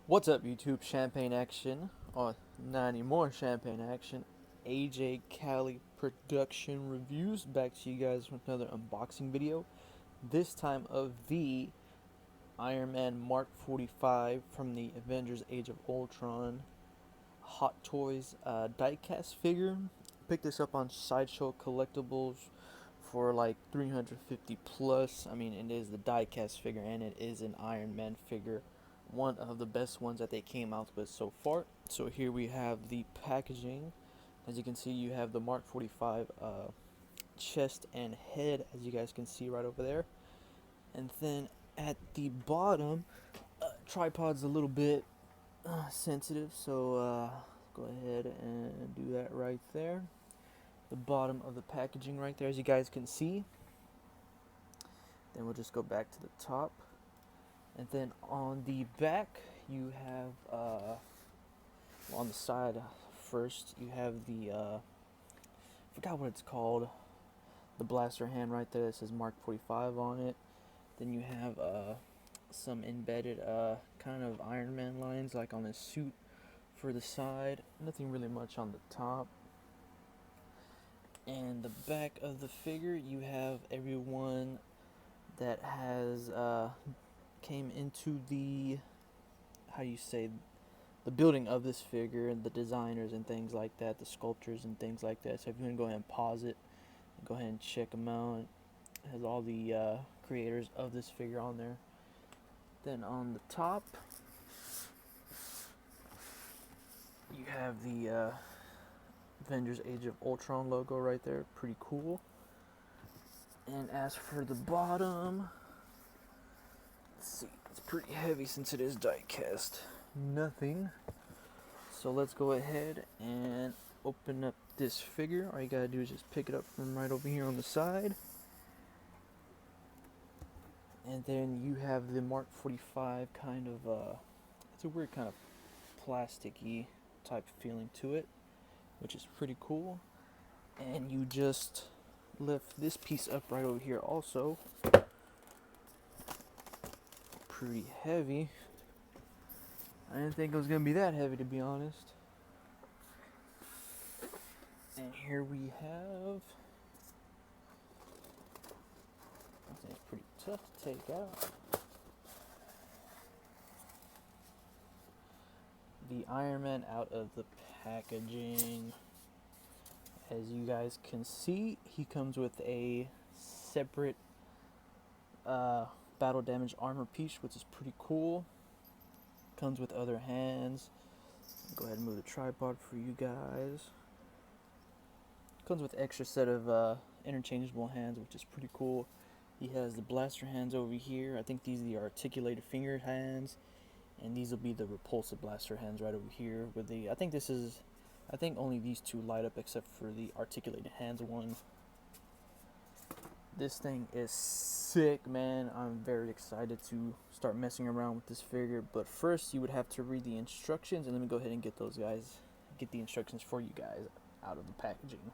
What's up, YouTube? Champagne action, or not anymore champagne action. AJ Cali production reviews back to you guys with another unboxing video. This time of the Iron Man Mark 45 from the Avengers Age of Ultron Hot Toys diecast figure. Picked this up on Sideshow Collectibles for like 350 plus. I mean, it is the diecast figure and it is an Iron Man figure, one of the best ones that they came out with so far. So here we have the packaging. As you can see, you have the Mark 45 chest and head, as you guys can see right over there. And then at the bottom, tripod's a little bit sensitive, so go ahead and do that right there. The bottom of the packaging right there, as you guys can see. Then we'll just go back to the top. And then on the back, you have, on the side first, you have the, forgot what it's called, the blaster hand right there that says Mark 45 on it. Then you have some embedded kind of Iron Man lines like on his suit for the side. Nothing really much on the top. And the back of the figure, you have everyone that has came into the, how do you say, the building of this figure, and the designers and things like that, the sculptors and things like that. So if you want to go ahead and pause it, go ahead and check them out. It has all the creators of this figure on there. Then on the top, you have the Avengers Age of Ultron logo right there. Pretty cool. And as for the bottom, let's see, it's pretty heavy since it is die cast. Nothing. So let's go ahead and open up this figure. All you gotta do is just pick it up from right over here on the side. And then you have the Mark 45 kind of, it's a weird kind of plasticky type feeling to it, which is pretty cool. And you just lift this piece up right over here also. Pretty heavy. I didn't think it was going to be that heavy, to be honest. And here we have, I think it's pretty tough to take out, the Iron Man out of the packaging. As you guys can see, he comes with a separate battle damage armor piece, which is pretty cool. Comes with other hands. Go ahead and move the tripod for you guys. Comes with extra set of interchangeable hands, which is pretty cool. He has the blaster hands over here. I think these are the articulated finger hands, and these will be the repulsive blaster hands right over here. With the, I think only these two light up except for the articulated hands one. This thing is sick, man. I'm very excited to start messing around with this figure. But first, you would have to read the instructions, and let me go ahead and get the instructions for you guys out of the packaging.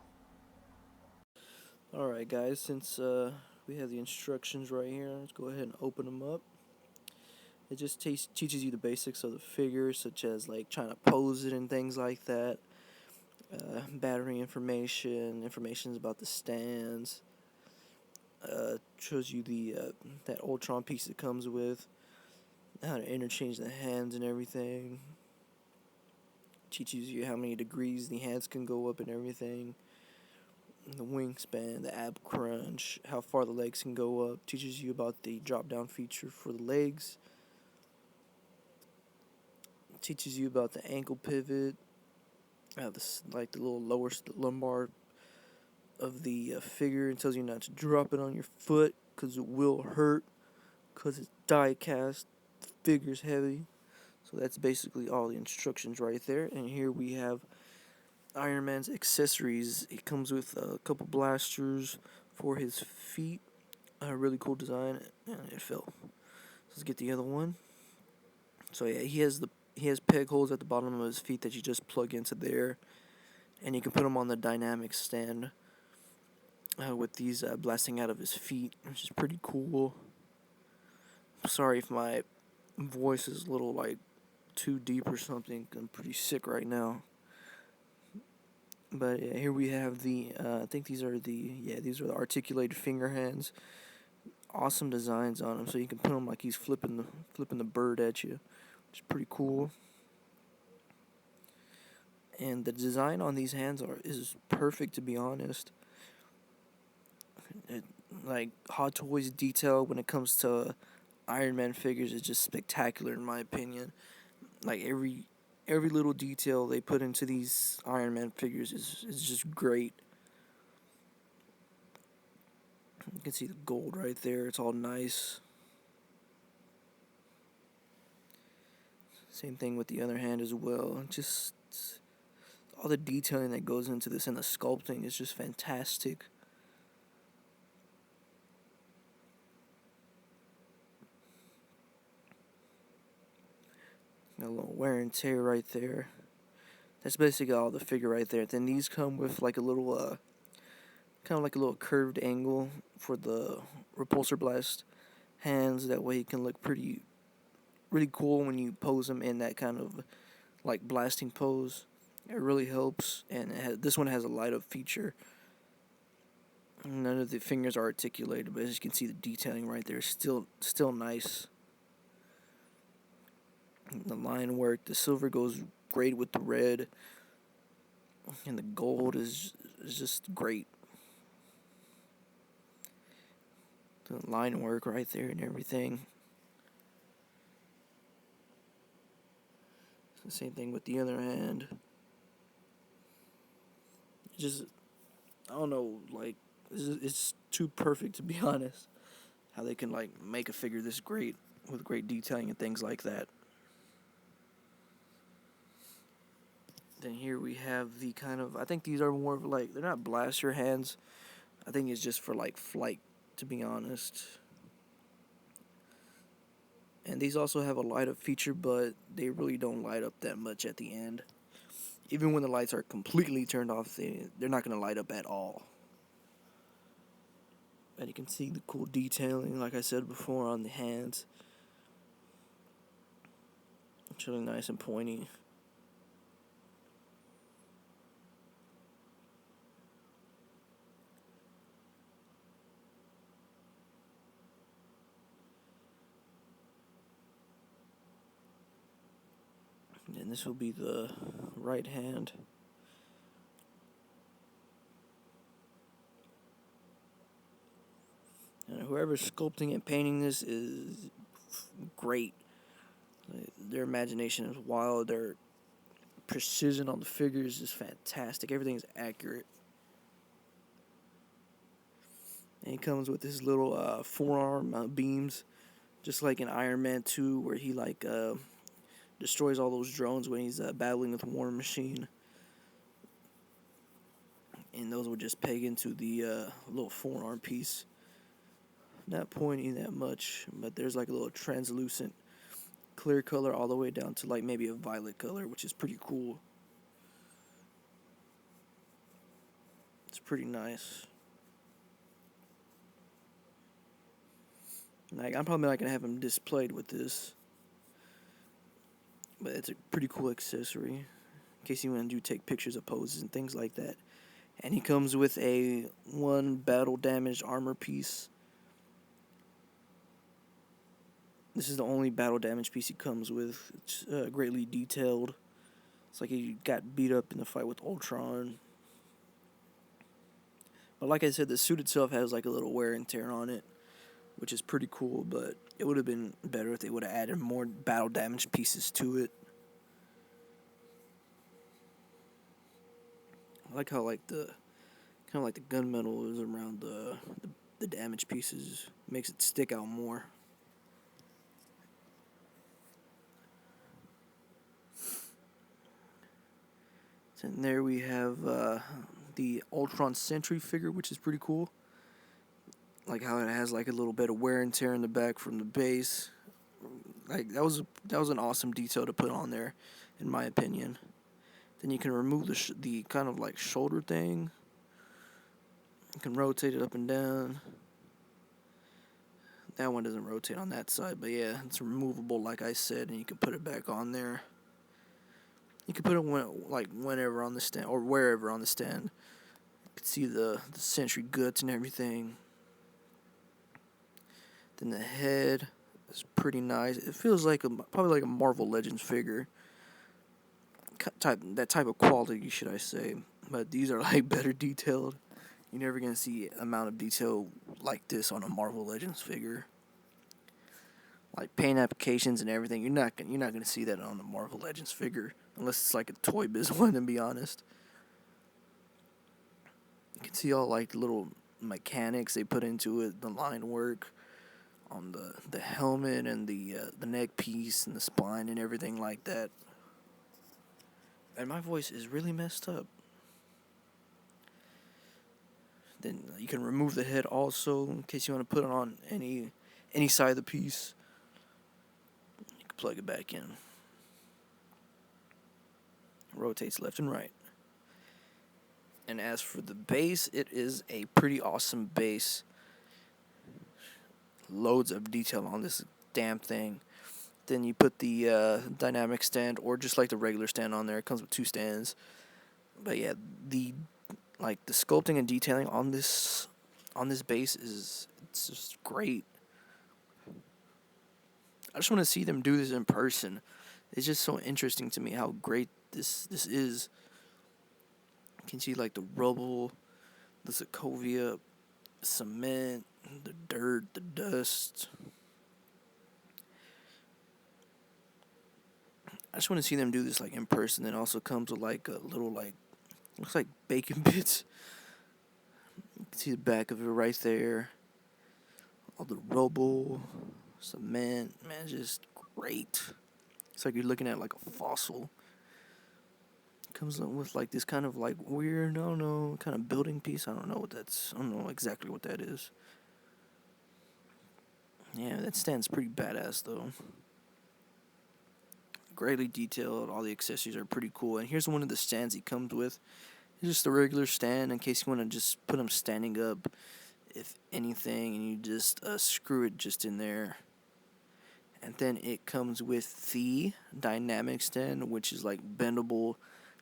Alright guys, since we have the instructions right here, let's go ahead and open them up. It just teaches you the basics of the figure, such as like trying to pose it and things like that. Battery information about the stands. Shows you the that Ultron piece it comes with, how to interchange the hands and everything. Teaches you how many degrees the hands can go up and everything. The wingspan, the ab crunch, how far the legs can go up. Teaches you about the drop down feature for the legs. Teaches you about the ankle pivot, like the little lower lumbar of the figure, and tells you not to drop it on your foot because it will hurt, because it's die cast. The figure's heavy. So that's basically all the instructions right there. And here we have Iron Man's accessories. It comes with a couple blasters for his feet. A really cool design. And it fell. Let's get the other one. So yeah, he has peg holes at the bottom of his feet that you just plug into there, and you can put them on the dynamic stand with these blasting out of his feet, which is pretty cool. Sorry if my voice is a little like too deep or something. I'm pretty sick right now. But yeah, here we have I think these are the articulated finger hands. Awesome designs on them, so you can put him like he's flipping the bird at you, which is pretty cool. And the design on these hands is perfect, to be honest. It, like Hot Toys detail when it comes to Iron Man figures is just spectacular in my opinion. Like every little detail they put into these Iron Man figures is just great. You can see the gold right there. It's all nice. Same thing with the other hand as well. Just all the detailing that goes into this and the sculpting is just fantastic. Got a little wear and tear right there. That's basically all the figure right there. Then these come with like a little, kind of like a little curved angle for the repulsor blast hands. That way it can look really cool when you pose them in that kind of like blasting pose. It really helps. And this one has a light up feature. None of the fingers are articulated, but as you can see, the detailing right there is still nice. The line work, the silver goes great with the red, and the gold is just great. The line work right there and everything. The same thing with the other hand. Just, I don't know, like, it's too perfect, to be honest, how they can like make a figure this great with great detailing and things like that. Then here we have the kind of, I think these are more of like, they're not blaster hands. I think it's just for like flight, to be honest. And these also have a light up feature, but they really don't light up that much at the end. Even when the lights are completely turned off, they're not going to light up at all. And you can see the cool detailing, like I said before, on the hands. It's really nice and pointy. And this will be the right hand. And whoever's sculpting and painting this is great. Their imagination is wild. Their precision on the figures is fantastic. Everything is accurate. And he comes with his little forearm beams, just like in Iron Man 2, where he like destroys all those drones when he's battling with War Machine. And those would just peg into the little forearm piece. Not pointy that much, but there's like a little translucent clear color all the way down to like maybe a violet color, which is pretty cool. It's pretty nice. Like, I'm probably not gonna have him displayed with this, but it's a pretty cool accessory in case you want to take pictures of poses and things like that. And he comes with a 1 battle damaged armor piece. This is the only battle damage piece he comes with. It's greatly detailed. It's like he got beat up in the fight with Ultron. But like I said, the suit itself has like a little wear and tear on it, which is pretty cool, but it would have been better if they would have added more battle damage pieces to it. I like how like the kind of like the gunmetal is around the damage pieces, makes it stick out more. And there we have the Ultron Sentry figure, which is pretty cool. Like how it has like a little bit of wear and tear in the back from the base. Like that was an awesome detail to put on there, in my opinion. Then you can remove the kind of like shoulder thing. You can rotate it up and down. That one doesn't rotate on that side, but yeah, it's removable, like I said, and you can put it back on there. You can put it whenever on the stand or wherever on the stand. You can see the Sentry guts and everything. Then the head is pretty nice. It feels like probably like a Marvel Legends figure. That type of quality, should I say? But these are like better detailed. You're never gonna see amount of detail like this on a Marvel Legends figure. Like paint applications and everything, you're not gonna see that on a Marvel Legends figure unless it's like a Toy Biz one. To be honest, you can see all like little mechanics they put into it, the line work on the helmet and the neck piece and the spine and everything like that. And my voice is really messed up. Then you can remove the head also in case you want to put it on any side of the piece. You can plug it back in. Rotates left and right. And as for the base, it is a pretty awesome base. Loads of detail on this damn thing. Then you put the dynamic stand or just like the regular stand on there. It comes with 2 stands. But yeah, the sculpting and detailing on this base it's just great. I just want to see them do this in person. It's just so interesting to me how great this is. You can see like the rubble, the Sokovia, cement, the dirt, the dust. I just want to see them do this like in person. It also comes with like a little looks like bacon bits. You can see the back of it right there. All the rubble, cement, man, just great. It's like you're looking at like a fossil. It comes with like this kind of like weird, kind of building piece. I don't know exactly what that is. Yeah, that stand's pretty badass though. Greatly detailed. All the accessories are pretty cool. And here's one of the stands he comes with. It's just a regular stand in case you want to just put them standing up, if anything, and you just screw it just in there. And then it comes with the dynamic stand, which is like bendable,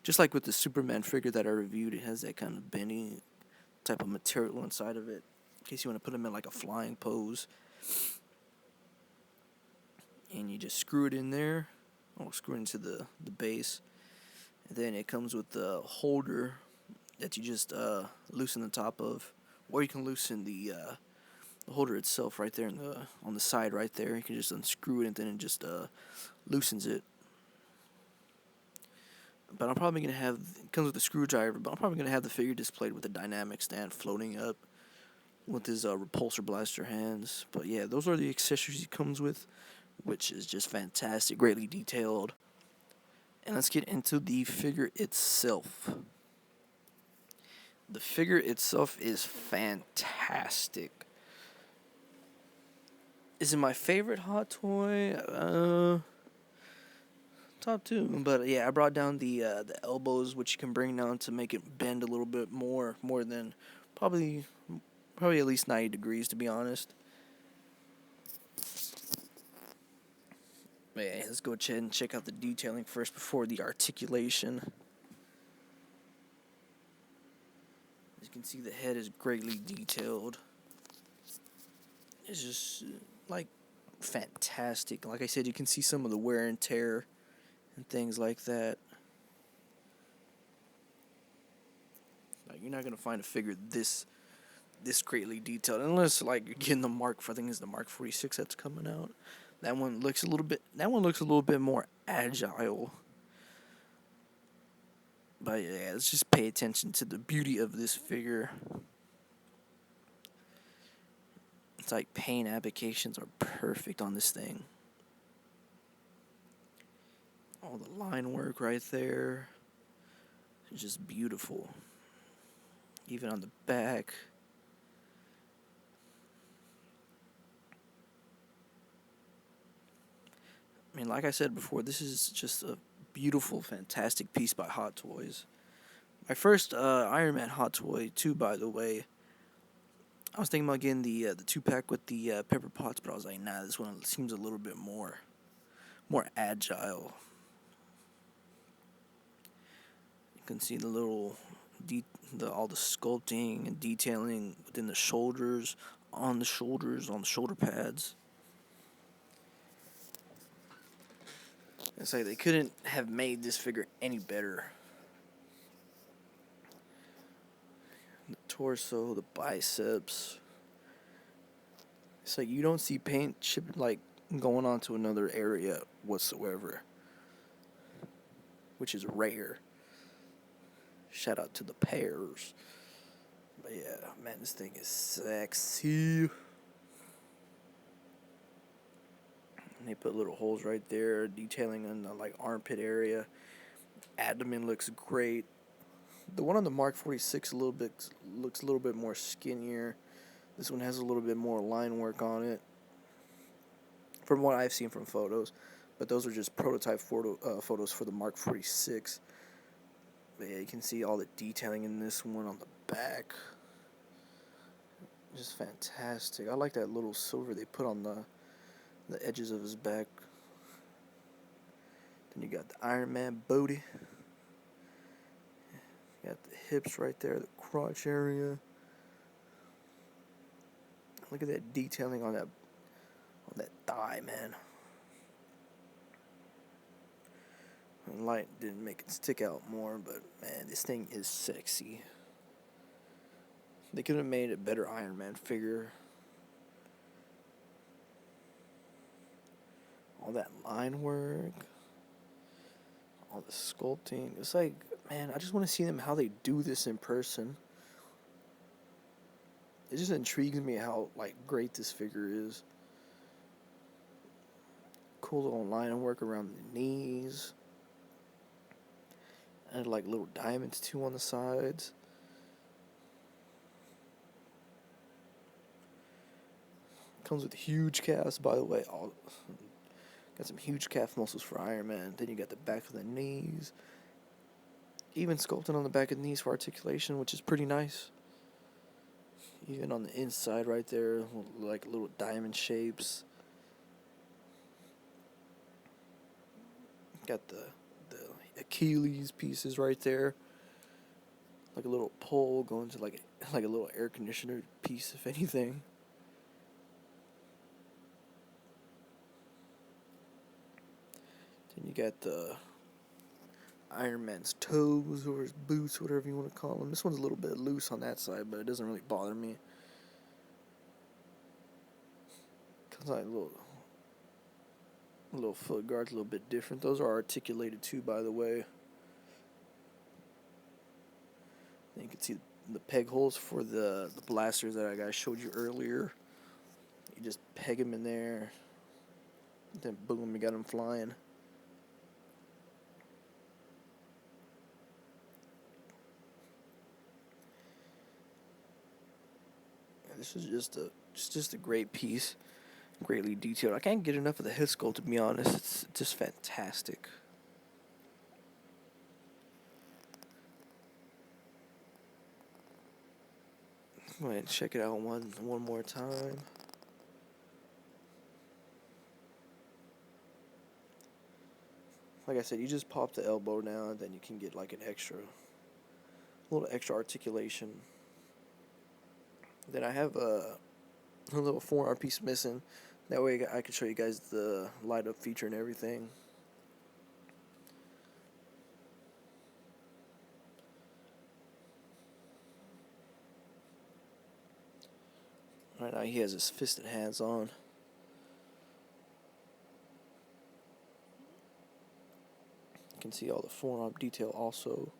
just like with the Superman figure that I reviewed. It has that kind of bendy type of material inside of it, in case you want to put them in like a flying pose. And you just screw it in there, or screw it into the base. And then it comes with the holder that you just loosen the top of, or you can loosen the holder itself right there on the side right there. You can just unscrew it and then it just loosens it. But I'm probably gonna have it comes with a screwdriver. But I'm probably gonna have the figure displayed with a dynamic stand floating up with his repulsor blaster hands. But yeah, those are the accessories he comes with, which is just fantastic, greatly detailed. And let's get into the figure itself. The figure itself is fantastic. Is it my favorite hot toy? Top 2. But yeah, I brought down the elbows, which you can bring down to make it bend a little bit more than probably at least 90 degrees, to be honest. But yeah, let's go ahead and check out the detailing first before the articulation. As you can see, the head is greatly detailed. It's just like fantastic. Like I said, you can see some of the wear and tear and things like that. Like, you're not gonna find a figure this greatly detailed unless like you're getting the Mark. I think it's the Mark 46 that's coming out. That one looks a little bit more agile. But yeah, let's just pay attention to the beauty of this figure. It's like paint applications are perfect on this thing. All the line work right there. It's just beautiful. Even on the back. I mean, like I said before, this is just a beautiful, fantastic piece by Hot Toys. My first Iron Man Hot Toy, too, by the way. I was thinking about getting the 2-pack with the pepper pots, but I was like, nah, this one seems a little bit more agile. You can see the little all the sculpting and detailing within the shoulders, on the shoulder pads. It's like they couldn't have made this figure any better. The torso, the biceps. It's like you don't see paint chip like going on to another area whatsoever, which is rare. Shout out to the pairs. But yeah, man, this thing is sexy. And they put little holes right there, detailing in the like armpit area. Abdomen looks great. The one on the Mark 46 looks a little bit more skinnier. This one has a little bit more line work on it, from what I've seen from photos. But those are just prototype photos for the Mark 46. But yeah, you can see all the detailing in this one on the back. Just fantastic. I like that little silver they put on the edges of his back. Then you got the Iron Man booty. You got the hips right there, the crotch area. Look at that detailing on that thigh, man. The light didn't make it stick out more, but man, this thing is sexy. They could have made a better Iron Man figure. All that line work, all the sculpting. It's like, man, I just want to see them how they do this in person. It just intrigues me how like great this figure is. Cool little line work around the knees. And like little diamonds too on the sides. Comes with huge calves, by the way. Got some huge calf muscles for Iron Man. Then you got the back of the knees. Even sculpting on the back of the knees for articulation, which is pretty nice. Even on the inside right there, like little diamond shapes. Got the Achilles pieces right there. Like a little pole going to like a little air conditioner piece, if anything. Then you got the Iron Man's toes or his boots, whatever you want to call them. This one's a little bit loose on that side, but it doesn't really bother me. Comes like little foot guards, a little bit different. Those are articulated too, by the way. Then you can see the peg holes for the blasters that I showed you earlier. You just peg them in there. Then boom, you got them flying. And this is just a great piece. Greatly detailed. I can't get enough of the head sculpt, to be honest. It's just fantastic. Go ahead and check it out one more time. Like I said, you just pop the elbow down, and then you can get like a little extra articulation. Then I have a little forearm piece missing. That way I can show you guys the light up feature and everything. Right now he has his fisted hands on. You can see all the forearm detail also.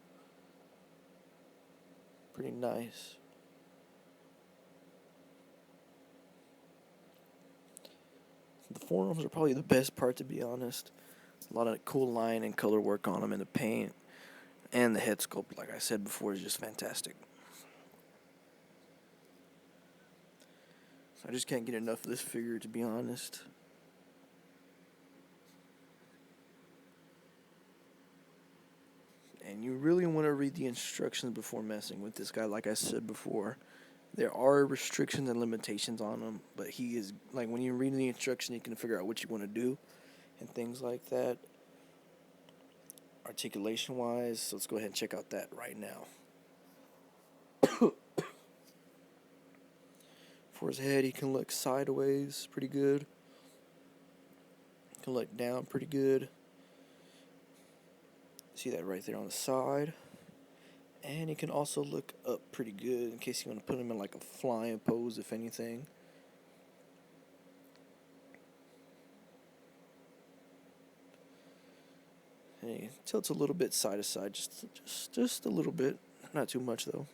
Pretty nice. The forearms are probably the best part, to be honest. A lot of cool line and color work on them in the paint. And the head sculpt, like I said before, is just fantastic. I just can't get enough of this figure, to be honest. And you really want to read the instructions before messing with this guy, like I said before. There are restrictions and limitations on him, but he is, like, when you're reading the instruction, you can figure out what you want to do and things like that. Articulation wise, so let's go ahead and check out that right now. For his head, he can look sideways pretty good. He can look down pretty good. See that right there on the side. And he can also look up pretty good in case you want to put him in like a flying pose, if anything. And he tilts a little bit side to side, just a little bit, not too much though.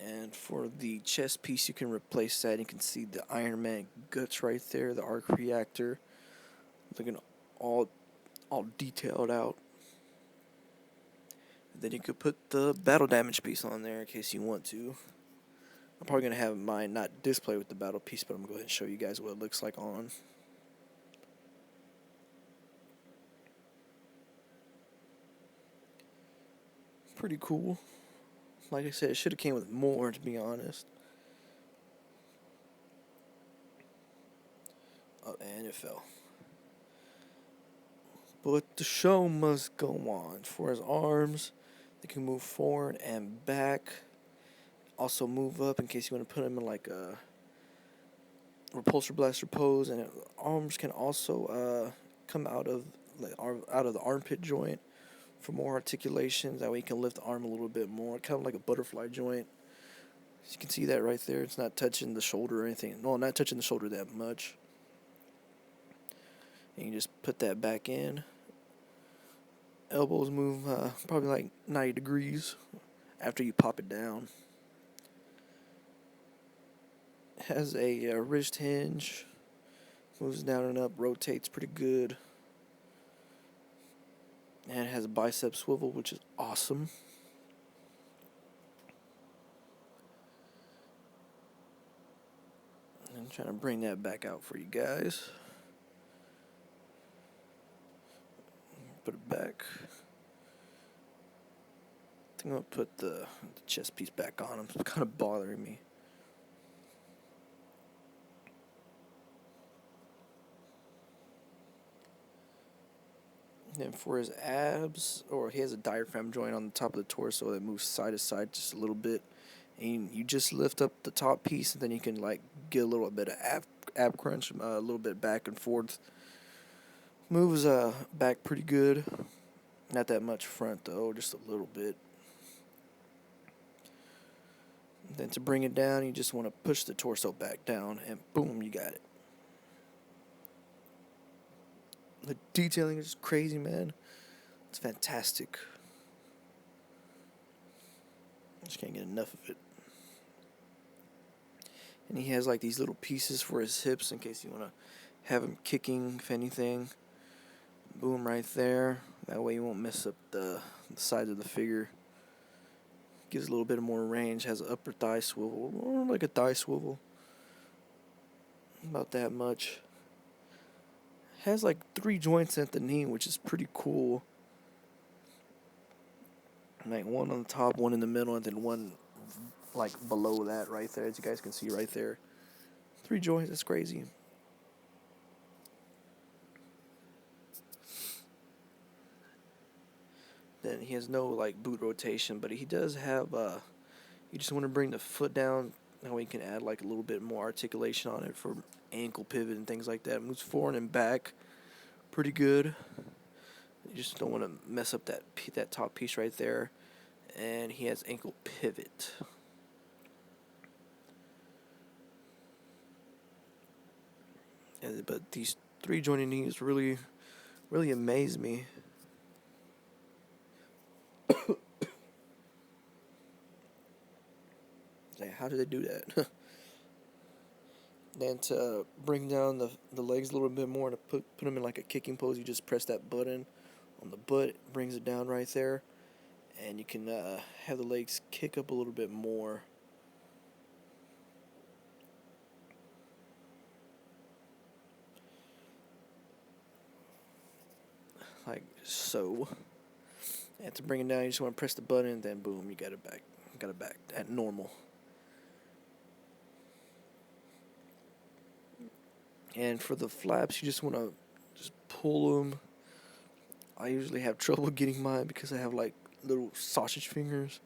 And for the chest piece, you can replace that. You can see the Iron Man guts right there, the arc reactor, looking all detailed out. Then you could put the battle damage piece on there in case you want to. I'm probably going to have mine not display with the battle piece, but I'm going to go ahead and show you guys what it looks like on. Pretty cool. Like I said, it should have came with more, to be honest. Oh, and it fell. But the show must go on. For his arms, they can move forward and back. Also move up in case you want to put him in like a repulsor blaster pose. And arms can also come out of the armpit joint for more articulation. That way you can lift the arm a little bit more, kind of like a butterfly joint. As you can see that right there. It's not touching the shoulder or anything. No, not touching the shoulder that much. And you just put that back in. Elbows move probably like 90 degrees after you pop it down. Has a wrist hinge. Moves down and up, rotates pretty good. And it has a bicep swivel, which is awesome. I'm trying to bring that back out for you guys. Put it back. I think I'm going to put the chest piece back on him. It's kind of bothering me. And for his abs, he has a diaphragm joint on the top of the torso that moves side to side just a little bit. And you just lift up the top piece, and then you can like get a little bit of ab crunch, a little bit back and forth. Moves back pretty good. Not that much front though, just a little bit. Then to bring it down, you just want to push the torso back down, and boom, you got it. The detailing is crazy, man. It's fantastic. I just can't get enough of it. And he has like these little pieces for his hips in case you want to have him kicking, if anything. Boom, right there. That way you won't mess up the sides of the figure. Gives a little bit more range. Has an upper thigh swivel, or like a thigh swivel. About that much. Has like 3 joints at the knee, which is pretty cool. Like one on the top, one in the middle, and then one like below that right there, as you guys can see right there. 3 joints, that's crazy. Then he has no like boot rotation, but he does have you just want to bring the foot down, that way you can add like a little bit more articulation on it for ankle pivot and things like that. Moves forward and back pretty good. You just don't want to mess up that top piece right there. And he has ankle pivot. But these 3 jointed knees really amaze me. Like, how did they do that? Then to bring down the legs a little bit more, to put them in like a kicking pose, you just press that button on the butt, it brings it down right there, and you can have the legs kick up a little bit more. Like so. And to bring it down, you just want to press the button, and then boom, you got it back. Got it back at normal. And for the flaps, you just want to just pull them. I usually have trouble getting mine because I have like little sausage fingers.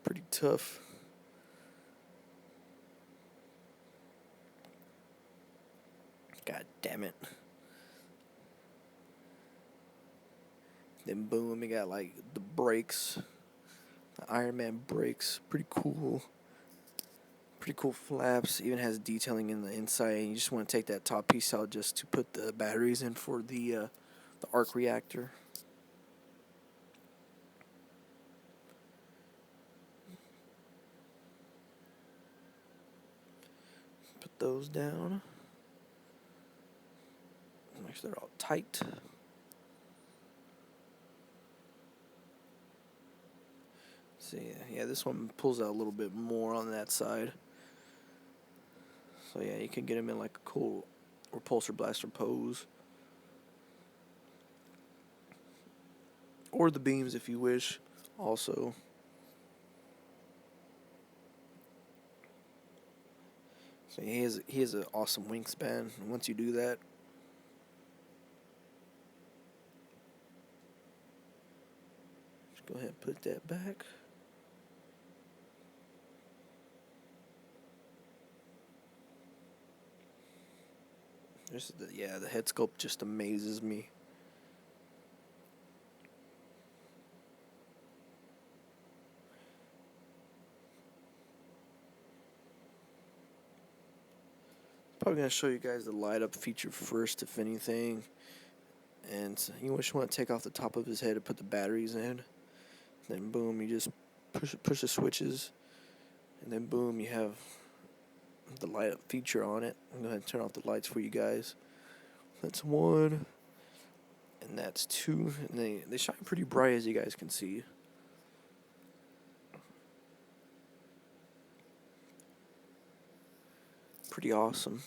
Pretty tough. God damn it. Then boom, you got like the brakes. The Iron Man brakes. Pretty cool. Pretty cool flaps. Even has detailing in the inside. And you just want to take that top piece out just to put the batteries in for the arc reactor. Put those down. Make sure they're all tight. See, yeah, this one pulls out a little bit more on that side. So yeah, you can get them in like a cool repulsor blaster pose. Or the beams if you wish, also. So he has an awesome wingspan. And once you do that, just go ahead and put that back. The head sculpt just amazes me. Probably gonna show you guys the light up feature first, if anything. And you just want to take off the top of his head and put the batteries in. Then boom, you just push the switches, and then boom, you have the light up feature on it. I'm going to turn off the lights for you guys. That's one, and that's two, and they shine pretty bright, as you guys can see. Pretty awesome.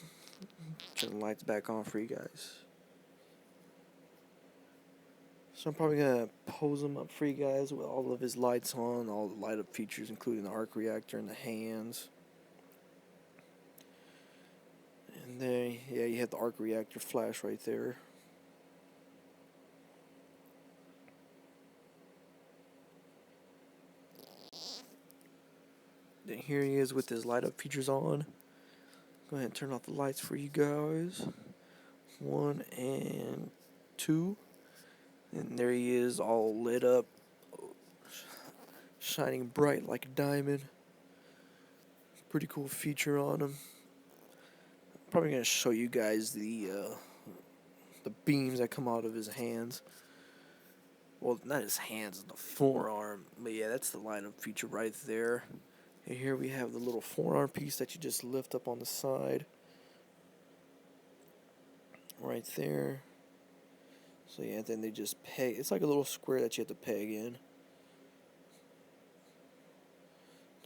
Turn the lights back on for you guys. So I'm probably going to pose him up for you guys with all of his lights on, all the light up features, including the arc reactor and the hands. And there, yeah, you have the arc reactor flash right there. Then here he is with his light up features on. Go ahead and turn off the lights for you guys. 1 and 2. And there he is, all lit up, shining bright like a diamond. Pretty cool feature on him. Probably gonna show you guys the beams that come out of his hands. Well, not his hands, the forearm. But yeah, that's the lineup feature right there. And here we have the little forearm piece that you just lift up on the side. Right there. So yeah, then they just peg. It's like a little square that you have to peg in.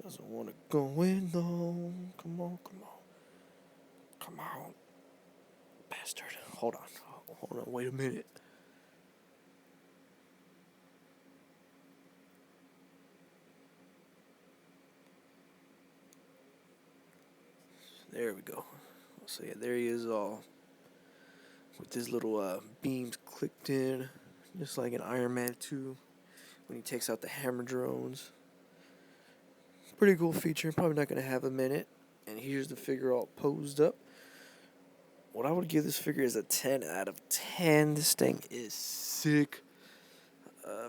Doesn't want to go in though. Come on, come on. Come on. Bastard. Hold on, wait a minute. There we go. So yeah, there he is all with his little beams clicked in, just like an Iron Man 2 when he takes out the hammer drones. Pretty cool feature. Probably not going to have a minute. And here's the figure all posed up. What I would give this figure is a 10 out of 10. This thing is sick.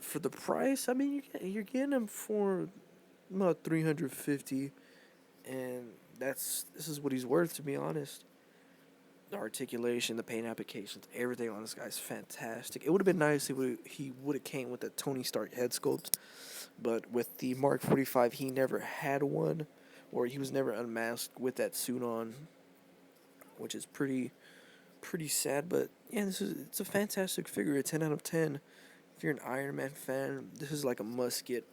For the price, I mean, you're getting him for about $350, and this is what he's worth, to be honest. The articulation, the paint applications, everything on this guy's fantastic. It would have been nice if he would have came with a Tony Stark head sculpt, but with the Mark 45, he never had one, or he was never unmasked with that suit on, which is pretty sad. But yeah, it's a fantastic figure. A 10 out of 10. If you're an Iron Man fan, this is like a must get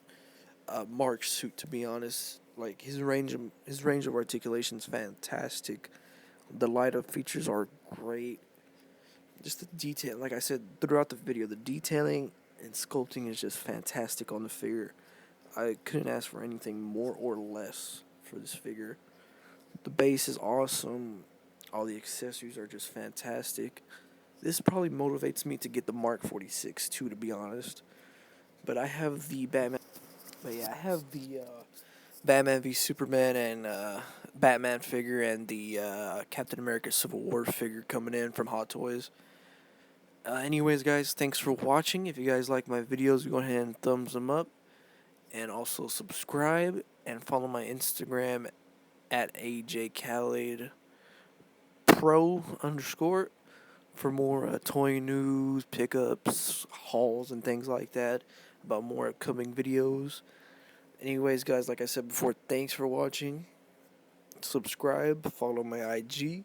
Mark suit, to be honest. Like his range of articulation is fantastic. The light up features are great. just the detail, like I said throughout the video, the detailing and sculpting is just fantastic on the figure. I couldn't ask for anything more or less for this figure. The base is awesome. All the accessories are just fantastic. This probably motivates me to get the Mark 46 too, to be honest. But I have the Batman. But yeah, I have the Batman v Superman and Batman figure and the Captain America Civil War figure coming in from Hot Toys. Anyways, guys, thanks for watching. If you guys like my videos, go ahead and thumbs them up. And also subscribe and follow my Instagram at AJ Pro _ for more toy news, pickups, hauls, and things like that. About more upcoming videos. Anyways, guys, like I said before, thanks for watching. Subscribe, follow my IG.